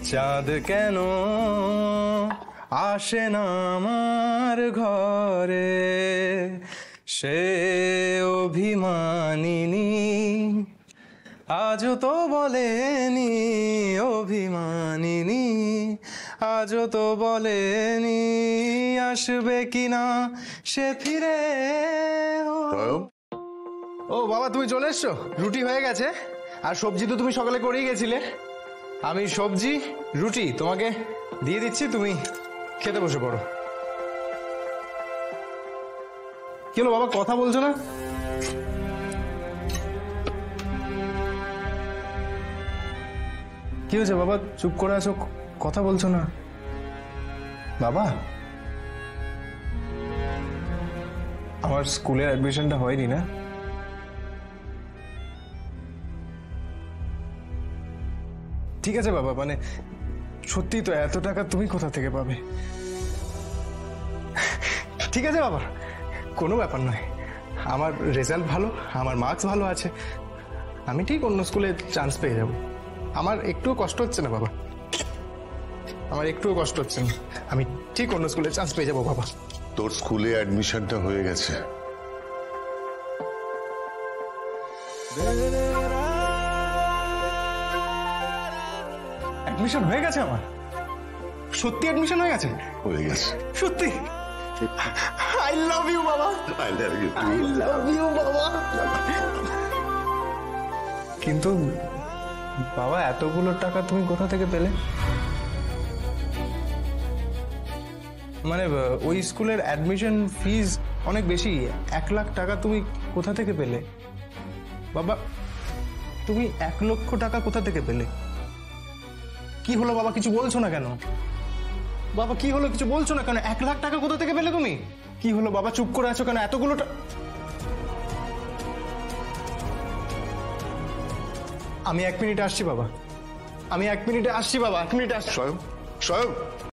চাঁদ কেন আসে না আমার ঘরে, সে অভিমানিনী আজও তো বলেনি, অভিমানিনী আজও তো বলেনি আসবে কিনা সে ফিরে। ও বাবা, তুমি চলে এসছো? রুটি হয়ে গেছে, আর সবজি তো তুমি সকালে করেই গেছিলে। আমি সবজি রুটি তোমাকে দিয়ে দিচ্ছি, তুমি খেতে বসে পড়ো। কি হলো বাবা, কথা বলছো না? কি হয়েছে বাবা, চুপ করে আছো, কথা বলছো না? বাবা, আমার স্কুলে অ্যাডমিশনটা হয়নি না? ঠিক আছে বাবা, মানে সত্যি তো এত টাকা তুমি কোথা থেকে পাবে? ঠিক আছে বাবা, কোনো ব্যাপার নয়, আমার রেজাল্ট ভালো, আমার মার্কস ভালো আছে, আমি ঠিক অন্য স্কুলে চান্স পেয়ে যাব। আমার একটুও কষ্ট হচ্ছে না বাবা, আমার একটুও কষ্ট হচ্ছে না, আমি ঠিক অন্য স্কুলে চান্স পেয়ে যাবো বাবা। তোর স্কুলে অ্যাডমিশনটা হয়ে গেছে। অ্যাডমিশন হয়ে গেছে আমার? সত্যি অ্যাডমিশন হয়ে গেছে? হয়ে গেছে সত্যি? আই লাভ ইউ বাবা, I love you, I love you বাবা। কিন্তু বাবা, এতগুলো টাকা তুমি কোথা থেকে পেলে? মানে ওই স্কুলের অ্যাডমিশন ফিজ অনেক বেশি, 1 লাখ টাকা তুমি কোথা থেকে পেলে বাবা? তুমি 1 লক্ষ টাকা কোথা থেকে পেলে? কি হলো বাবা, কিছু বলছো না কেন? বাবা কি হলো, কিছু বলছো না কেন? 1 লাখ টাকা কোথা থেকে পেলে তুমি? কি হলো বাবা, চুপ করে আছো কেন? এতগুলো আমি 1 মিনিটে আসছি বাবা, আমি 1 মিনিটে আসছি বাবা, 1 মিনিটে আসছি। স্বয়ং